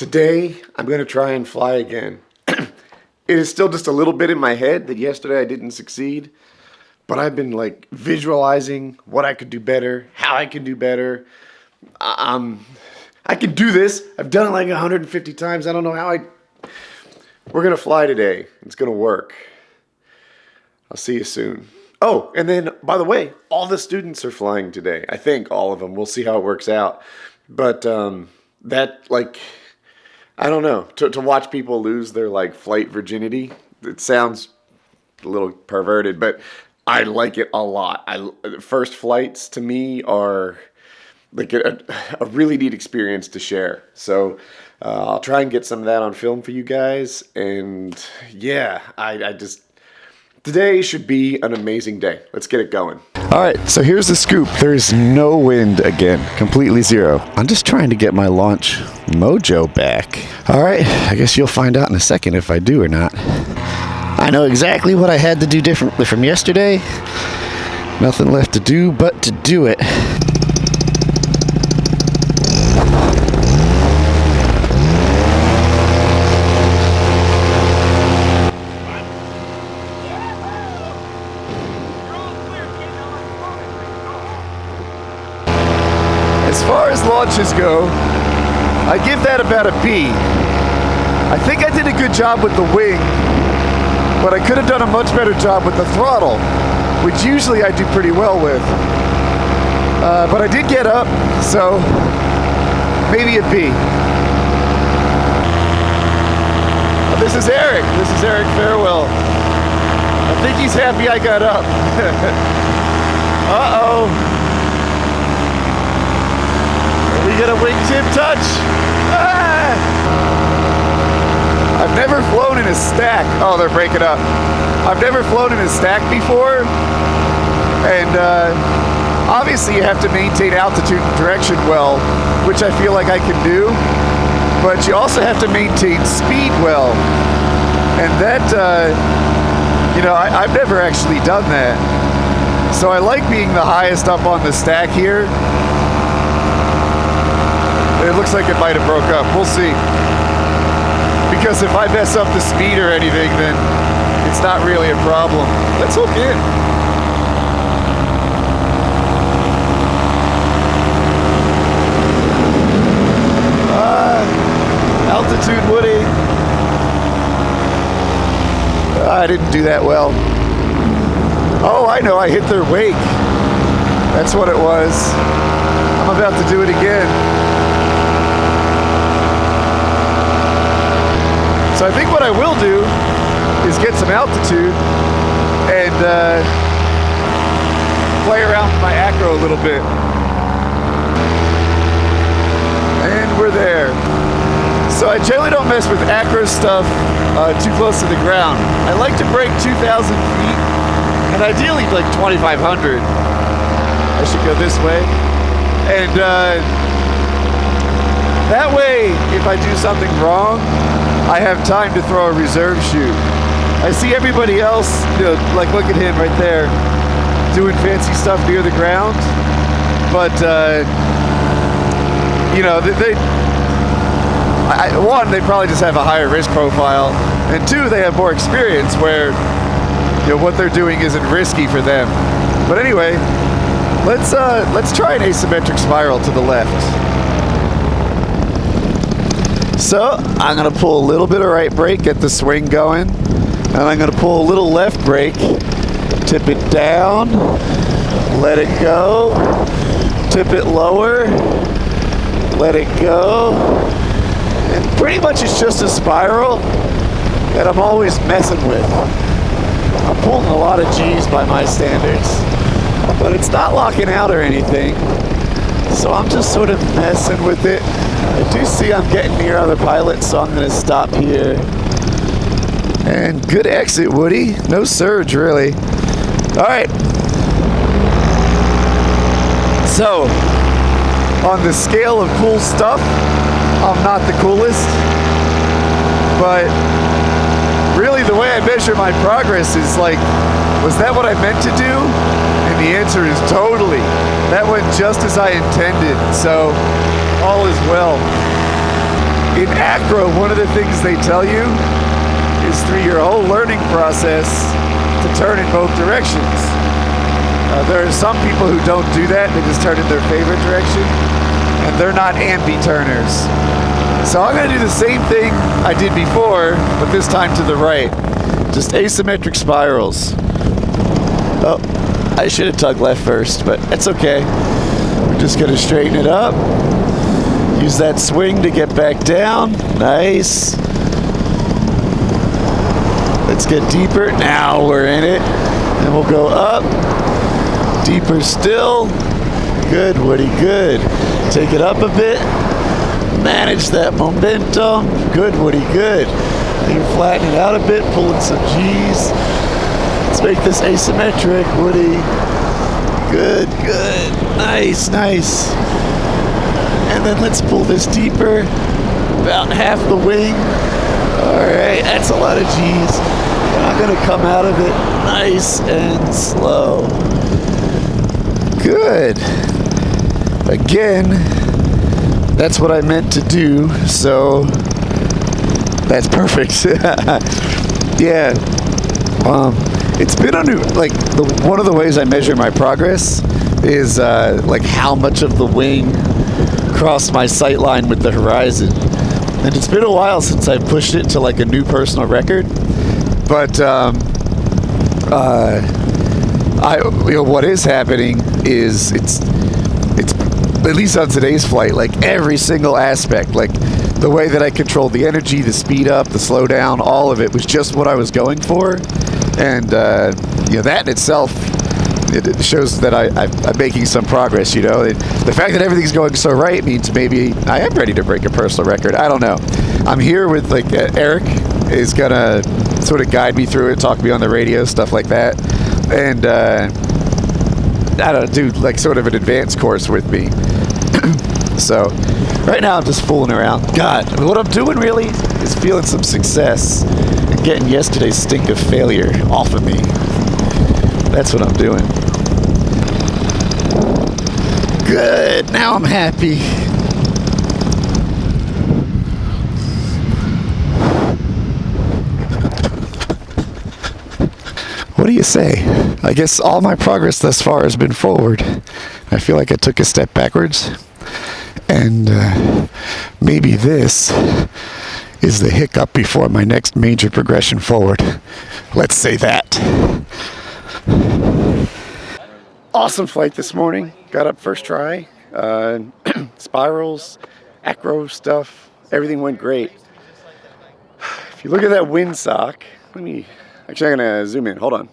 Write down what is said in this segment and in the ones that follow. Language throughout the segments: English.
Today, I'm going to try and fly again. It is still just a little bit in my head that yesterday I didn't succeed, but I've been like visualizing what I could do better, how I could do better. I can do this. I've done it like 150 times. I don't know how We're going to fly today. It's going to work. I'll see you soon. Oh, and then, by the way, all the students are flying today. I think all of them. We'll see how it works out. But I don't know. To watch people lose their, flight virginity, it sounds a little perverted, but I like it a lot. First flights, to me, are like a really neat experience to share. So I'll try and get some of that on film for you guys. And, yeah, today should be an amazing day. Let's get it going. All right, so here's the scoop. There's no wind again, completely zero. I'm just trying to get my launch mojo back. All right, I guess you'll find out in a second if I do or not. I know exactly what I had to do differently from yesterday. Nothing left to do but to do it. As far as launches go, I give that about a B. I think I did a good job with the wing, but I could have done a much better job with the throttle, which usually I do pretty well with. But I did get up, so maybe a B. This is Eric. This is Eric Farewell. I think he's happy I got up. Uh-oh. We get a wingtip touch. Ah! I've never flown in a stack. Oh, they're breaking up. I've never flown in a stack before. And obviously you have to maintain altitude and direction well, which I feel like I can do. But you also have to maintain speed well. And that, I've never actually done that. So I like being the highest up on the stack here. It looks like it might have broke up. We'll see. Because if I mess up the speed or anything, then it's not really a problem. Let's hook in. Altitude Woody. I didn't do that well. Oh, I know. I hit their wake. That's what it was. I'm about to do it again. So I think what I will do is get some altitude and play around with my acro a little bit. And we're there. So I generally don't mess with acro stuff too close to the ground. I like to break 2,000 feet and ideally like 2,500. I should go this way. And that way, if I do something wrong, I have time to throw a reserve chute. I see everybody else, look at him right there, doing fancy stuff near the ground. But, one, they probably just have a higher risk profile. And two, they have more experience where, what they're doing isn't risky for them. But anyway, let's try an asymmetric spiral to the left. So I'm going to pull a little bit of right brake, get the swing going, and I'm going to pull a little left brake, tip it down, let it go, tip it lower, let it go, and pretty much it's just a spiral that I'm always messing with. I'm pulling a lot of G's by my standards, but it's not locking out or anything, so I'm just sort of messing with it. I do see I'm getting near other pilots, so I'm going to stop here. And good exit, Woody. No surge, really. All right. So, on the scale of cool stuff, I'm not the coolest. But really, the way I measure my progress is was that what I meant to do? And the answer is totally. That went just as I intended. So, all is well. in acro, one of the things they tell you is through your whole learning process to turn in both directions. There are some people who don't do that, they just turn in their favorite direction, and they're not ambi-turners. So I'm going to do the same thing I did before, but this time to the right. Just asymmetric spirals. Oh, I should have tugged left first, but that's okay. We're just going to straighten it up. Use that swing to get back down. Nice. Let's get deeper. Now we're in it. And we'll go up. Deeper still. Good, Woody, good. Take it up a bit. Manage that momentum. Good, Woody, good. You're flattening it out a bit, pulling some G's. Let's make this asymmetric, Woody. Good, good. Nice, nice. And then let's pull this deeper. About half the wing. Alright, that's a lot of G's. I'm going to come out of it nice and slow. Good. Again, that's what I meant to do, so that's perfect. Yeah. It's been under, like, one of the ways I measure my progress is like how much of the wing crossed my sight line with the horizon. And it's been a while since I pushed it to like a new personal record. But what is happening is it's at least on today's flight, like every single aspect, like the way that I controlled the energy, the speed up, the slow down, all of it was just what I was going for. And that in itself, it shows that I'm making some progress. The fact that everything's going so right means maybe I am ready to break a personal record. I don't know. I'm here with like Eric is gonna sort of guide me through it, talk to me on the radio, stuff like that, and I don't know, do like sort of an advanced course with me. So right now I'm just fooling around. God, what I'm doing really is feeling some success and getting yesterday's stink of failure off of me. That's what I'm doing. Good, now I'm happy. What do you say? I guess all my progress thus far has been forward. I feel like I took a step backwards. And maybe this is the hiccup before my next major progression forward. Let's say that. Awesome flight this morning. Got up first try. Spirals, acro stuff, everything went great. If you look at that windsock, actually I'm gonna zoom in, hold on.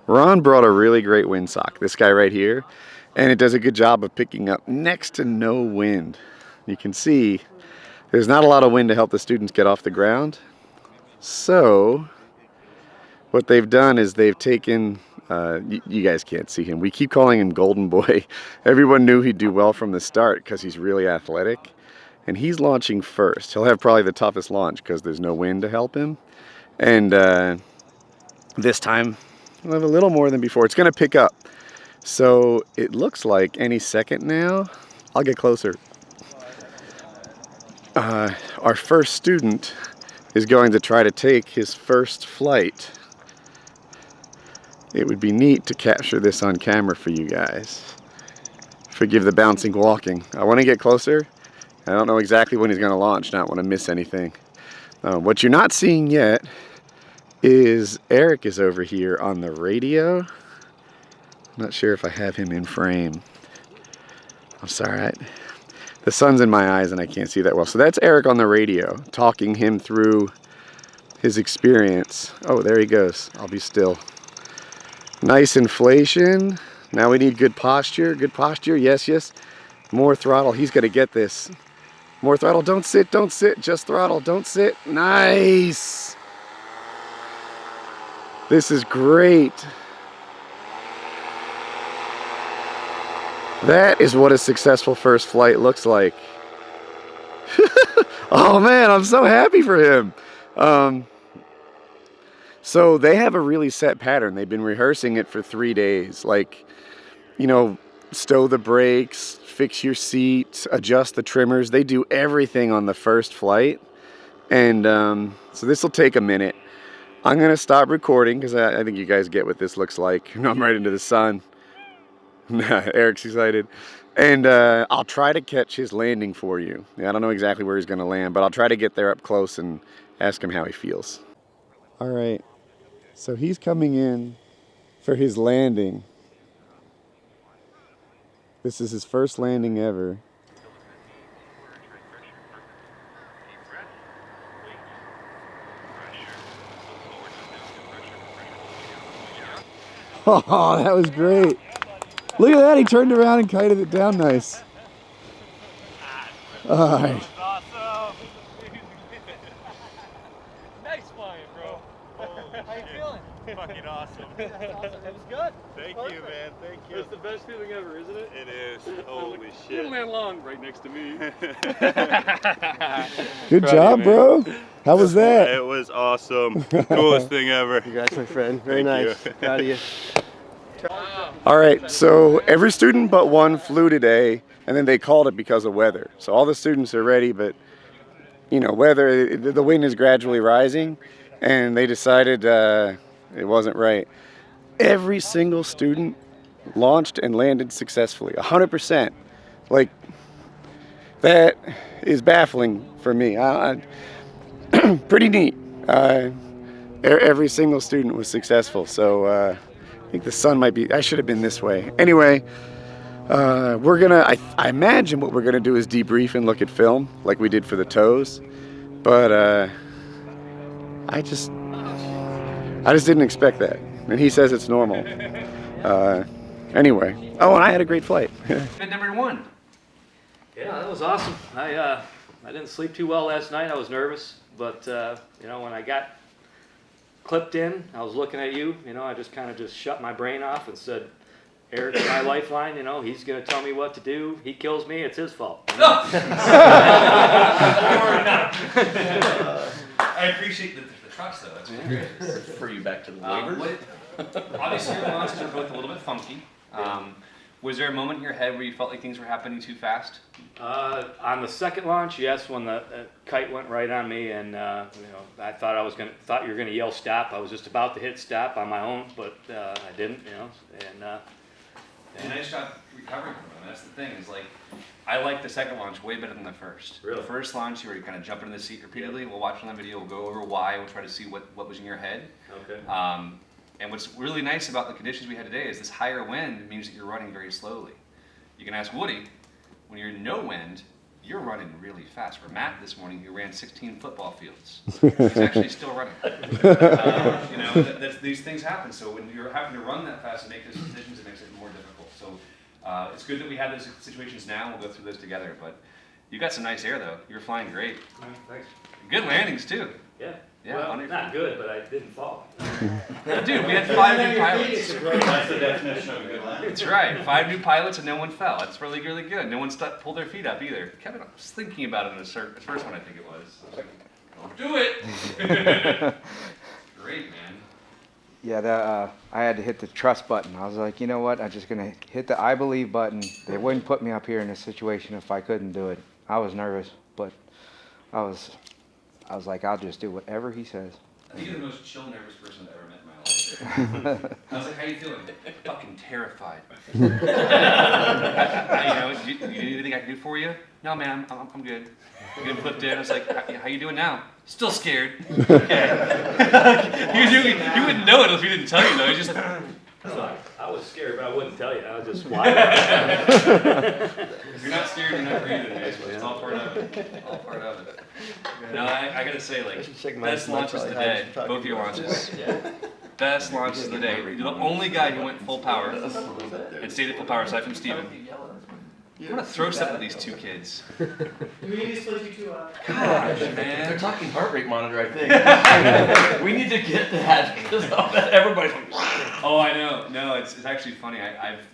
Ron brought a really great windsock, this guy right here, and it does a good job of picking up next to no wind. You can see there's not a lot of wind to help the students get off the ground. So what they've done is they've taken, you guys can't see him, we keep calling him Golden Boy. Everyone knew he'd do well from the start because he's really athletic. And he's launching first. He'll have probably the toughest launch because there's no wind to help him. And this time we'll have a little more than before. It's going to pick up. So it looks like any second now, I'll get closer. Our first student is going to try to take his first flight. It would be neat to capture this on camera for you guys. Forgive the bouncing walking. I want to get closer. I don't know exactly when he's going to launch. Not want to miss anything. What you're not seeing yet is Eric is over here on the radio. I'm not sure if I have him in frame. I'm sorry. The sun's in my eyes and I can't see that well. So that's Eric on the radio, talking him through his experience. Oh, there he goes. I'll be still. Nice inflation. Now we need good posture. Good posture. Yes, yes. More throttle. He's going to get this. More throttle. Don't sit. Don't sit. Just throttle. Don't sit. Nice. This is great. That is what a successful first flight looks like. Oh man, I'm so happy for him. So they have a really set pattern. They've been rehearsing it for 3 days. Like, stow the brakes, fix your seat, adjust the trimmers. They do everything on the first flight. And so this will take a minute. I'm going to stop recording because I think you guys get what this looks like. I'm right into the sun. Eric's excited. And I'll try to catch his landing for you. I don't know exactly where he's going to land, but I'll try to get there up close and ask him how he feels. All right. So he's coming in for his landing. This is his first landing ever. Oh, that was great. Look at that, he turned around and kited it down nice. All right. Awesome. Nice flying, bro. How you feeling? Fucking awesome. That's awesome. It was good. Thank you, man. Thank you. It's the best feeling ever, isn't it? It is. Holy shit. You're gonna land long right next to me. Good job, bro. How was that? It was awesome. Coolest thing ever. Congrats, my friend. Very nice. Proud of you. All right, so every student but one flew today, and then they called it because of weather. So all the students are ready, but you know, weather, the wind is gradually rising, and they decided it wasn't right. Every single student launched and landed successfully, 100%. Like, that is baffling for me. Pretty neat. Every single student was successful, so I think the sun might be, I should have been this way. Anyway, we're gonna, I imagine what we're gonna do is debrief and look at film like we did for the toes, but I just didn't expect that, and he says it's normal. Anyway, oh, and I had a great flight. Bid number 1. Yeah, that was awesome. I didn't sleep too well last night. I was nervous, but you know, when I got clipped in, I was looking at you. You know, I just kind of just shut my brain off and said, "Eric's my lifeline. You know, he's gonna tell me what to do. He kills me. It's his fault." You know? I appreciate the trust, though. That's great. Refer you back to the waivers. Obviously, your launches are both a little bit funky. Was there a moment in your head where you felt like things were happening too fast? On the second launch, yes, when the kite went right on me, and you know, I thought you were gonna yell stop. I was just about to hit stop on my own, but I didn't. You know, and Nice job recovering from it. That's the thing. Is like, I like the second launch way better than the first. Really? The first launch, you were kind of jumping in the seat repeatedly. We'll watch on the video. We'll go over why. We'll try to see what was in your head. okay. And what's really nice about the conditions we had today is this higher wind means that you're running very slowly. You can ask Woody, when you're in no wind, you're running really fast. For Matt this morning, he ran 16 football fields. He's actually still running. You know, these things happen. So when you're having to run that fast and make those decisions, it makes it more difficult. So it's good that we have those situations now. We'll go through those together. But you got some nice air, though. You were flying great. Thanks. Good landings, too. Yeah. Yeah, Well, not good, but I didn't fall. Dude, we had 5 new pilots. That's the definition of a good landing. That's right. 5 new pilots and no one fell. That's really, really good. No one pulled their feet up either. Kevin, I was thinking about it in the first one, I think it was. I was like, don't do it. Great, man. Yeah, I had to hit the trust button. I was like, you know what? I'm just gonna hit the I believe button. They wouldn't put me up here in a situation if I couldn't do it. I was nervous, but I was like, I'll just do whatever he says. I think you're the most chill, nervous person I've ever met in my life. I was like, how you feeling? Fucking terrified. You know, do you need anything I can do for you? No, man, I'm good. You getting flipped in. I was like, how you doing now? Still scared. Okay. You wouldn't know it if he didn't tell you, though. He's just like, So I was scared, but I wouldn't tell you. I was just flying. if you're not scared, you're not breathing, man. It's all part of it. All part of it. No, I gotta say, like, best launches of the day, both of your launches. Best launches of the day. You're the only guy who went full power and stayed at full power aside from Steven. I want to throw something at these two kids. Do we need to split you two up? Gosh, They're man. talking heart rate monitor, I think. We need to get that because everybody's like, Oh, I know. No, it's actually funny. I've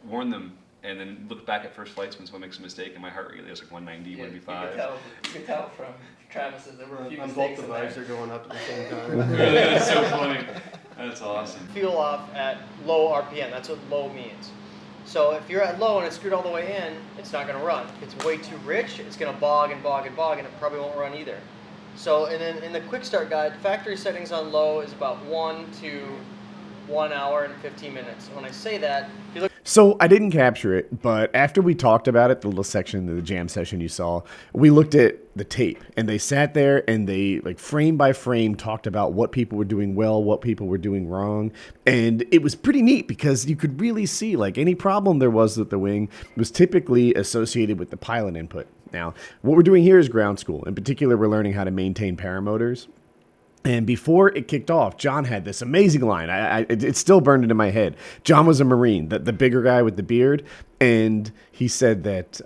warned them and then looked back at first flights when someone makes a mistake and my heart rate is like 190, 195. You can tell from Travis's. There were a few On both mistakes in devices there. are going up at the same time. Really, that's so funny. That's awesome. Fuel off at low RPM. That's what low means. So if you're at low and it's screwed all the way in, it's not going to run. If it's way too rich, it's going to bog and bog and bog, and it probably won't run either. So, and then in the quick start guide, factory settings on low is about 1 to 1 hour and 15 minutes. And when I say that, if you look. So I didn't capture it, but after we talked about it, the little section, the jam session you saw, we looked at the tape, and they sat there and they, like, frame by frame, talked about what people were doing well, what people were doing wrong, and it was pretty neat because you could really see, like, any problem there was with the wing was typically associated with the pilot input. Now, what we're doing here is ground school. In particular, we're learning how to maintain paramotors. And before it kicked off, John had this amazing line. It's still burned into my head. John was a Marine, the bigger guy with the beard. And he said that,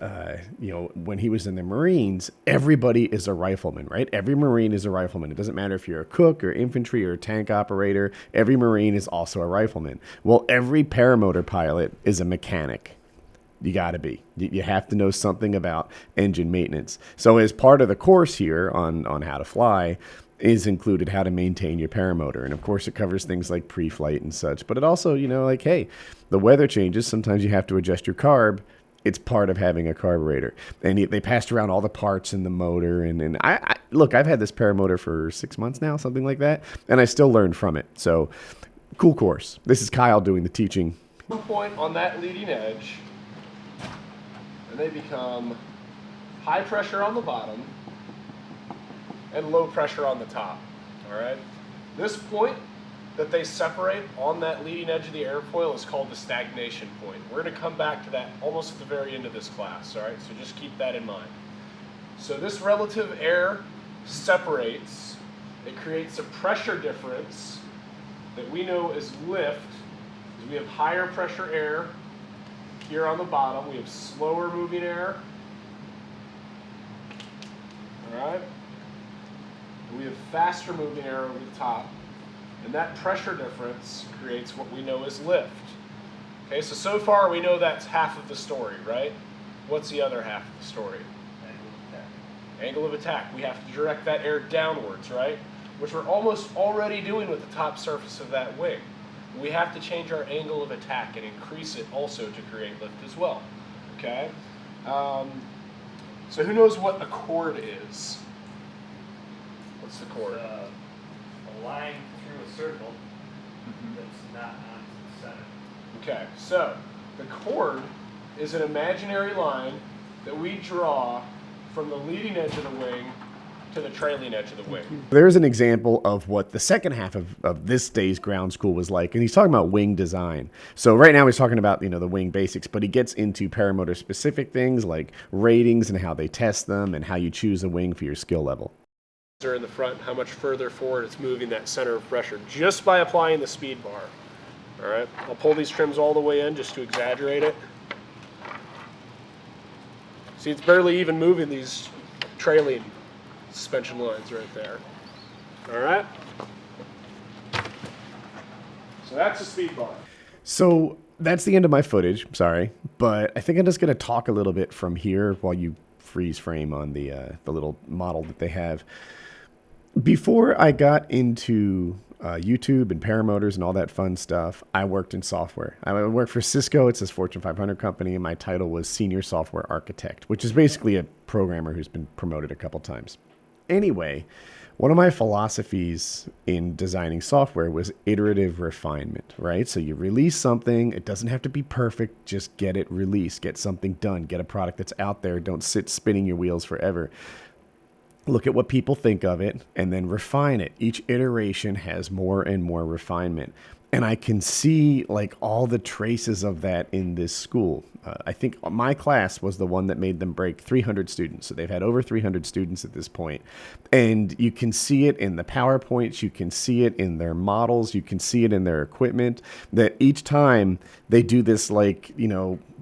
when he was in the Marines, everybody is a rifleman, right? Every Marine is a rifleman. It doesn't matter if you're a cook or infantry or a tank operator. Every Marine is also a rifleman. Well, every paramotor pilot is a mechanic. You got to be. You have to know something about engine maintenance. So as part of the course here on how to fly, is included how to maintain your paramotor. And of course it covers things like pre-flight and such, but it also, like, hey, the weather changes. Sometimes you have to adjust your carb. It's part of having a carburetor. And they passed around all the parts in the motor. And I look, I've had this paramotor for 6 months now, something like that. And I still learned from it. So cool course. This is Kyle doing the teaching. Point on that leading edge, and they become high pressure on the bottom and low pressure on the top, all right? This point that they separate on that leading edge of the airfoil is called the stagnation point. We're gonna come back to that almost at the very end of this class, all right? So just keep that in mind. So this relative air separates, it creates a pressure difference that we know as lift, because we have higher pressure air here on the bottom, we have slower moving air, all right? We have faster moving air over the top, and that pressure difference creates what we know as lift. Okay, so far we know that's half of the story, right? What's the other half of the story? Angle of attack. We have to direct that air downwards, right? Which we're almost already doing with the top surface of that wing. We have to change our angle of attack and increase it also to create lift as well, okay? So who knows what a chord is? What's the chord? A line through a circle that's not on the center. Okay, so the chord is an imaginary line that we draw from the leading edge of the wing to the trailing edge of the wing. There's an example of what the second half of this day's ground school was like, and he's talking about wing design. So right now he's talking about, the wing basics, but he gets into paramotor specific things like ratings and how they test them and how you choose a wing for your skill level. Are in the front, how much further forward it's moving that center of pressure just by applying the speed bar. All right, I'll pull these trims all the way in just to exaggerate it. See, it's barely even moving these trailing suspension lines right there. All right, so that's the speed bar. So that's the end of my footage, sorry, but I think I'm just going to talk a little bit from here while you freeze frame on the little model that they have. Before I got into YouTube and paramotors and all that fun stuff, I worked in software. I worked for Cisco. It's this Fortune 500 company, and my title was Senior Software Architect, which is basically a programmer who's been promoted a couple times. Anyway, one of my philosophies in designing software was iterative refinement, right? So you release something, it doesn't have to be perfect, just get it released, get something done, get a product that's out there, don't sit spinning your wheels forever. Look at what people think of it and then refine it. Each iteration has more and more refinement. And I can see like all the traces of that in this school. I think my class was the one that made them break 300 students. So they've had over 300 students at this point. And you can see it in the PowerPoints. You can see it in their models. You can see it in their equipment, that each time they do this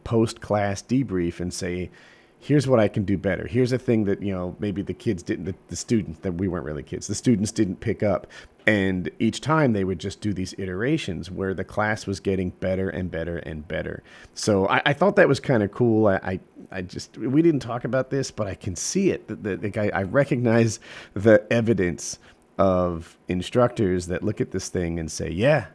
post-class debrief and say, here's what I can do better. Here's a thing that, maybe the kids didn't, the students, that we weren't really kids, the students didn't pick up. And each time they would just do these iterations where the class was getting better and better and better. So I thought that was kind of cool. We didn't talk about this, but I can see it. I recognize the evidence of instructors that look at this thing and say, yeah,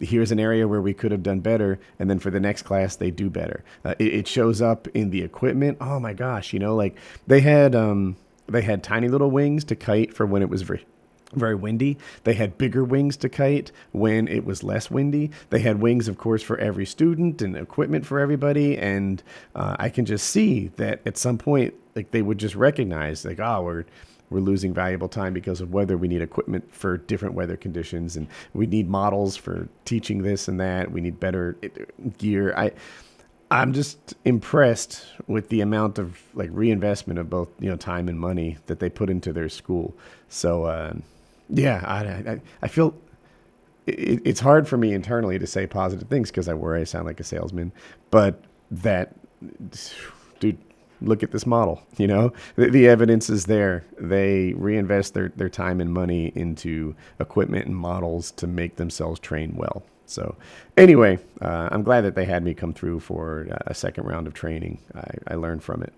here's an area where we could have done better, and then for the next class they do better. It shows up in the equipment. Oh my gosh, they had they had tiny little wings to kite for when it was very windy. They had bigger wings to kite when it was less windy. They had wings, of course, for every student and equipment for everybody. And I can just see that at some point, like they would just recognize, like, oh, we're losing valuable time because of weather. We need equipment for different weather conditions, and we need models for teaching this and that. We need better gear. I'm just impressed with the amount of like reinvestment of both, time and money that they put into their school. So, yeah, I feel it's hard for me internally to say positive things because I worry I sound like a salesman, but dude, look at this model, the evidence is there. They reinvest their time and money into equipment and models to make themselves train well. So anyway, I'm glad that they had me come through for a second round of training. I learned from it.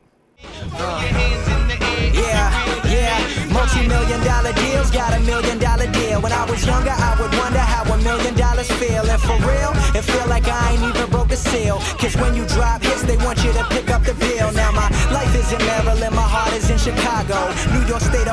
Yeah, multi-million-dollar deals, got $1 million deal. When I was younger, I would wonder how $1 million feel. And for real, it feel like I ain't even broke a seal. Cause when you drop hits, they want you to pick up the bill. Now my life is in Maryland, my heart is in Chicago. New York State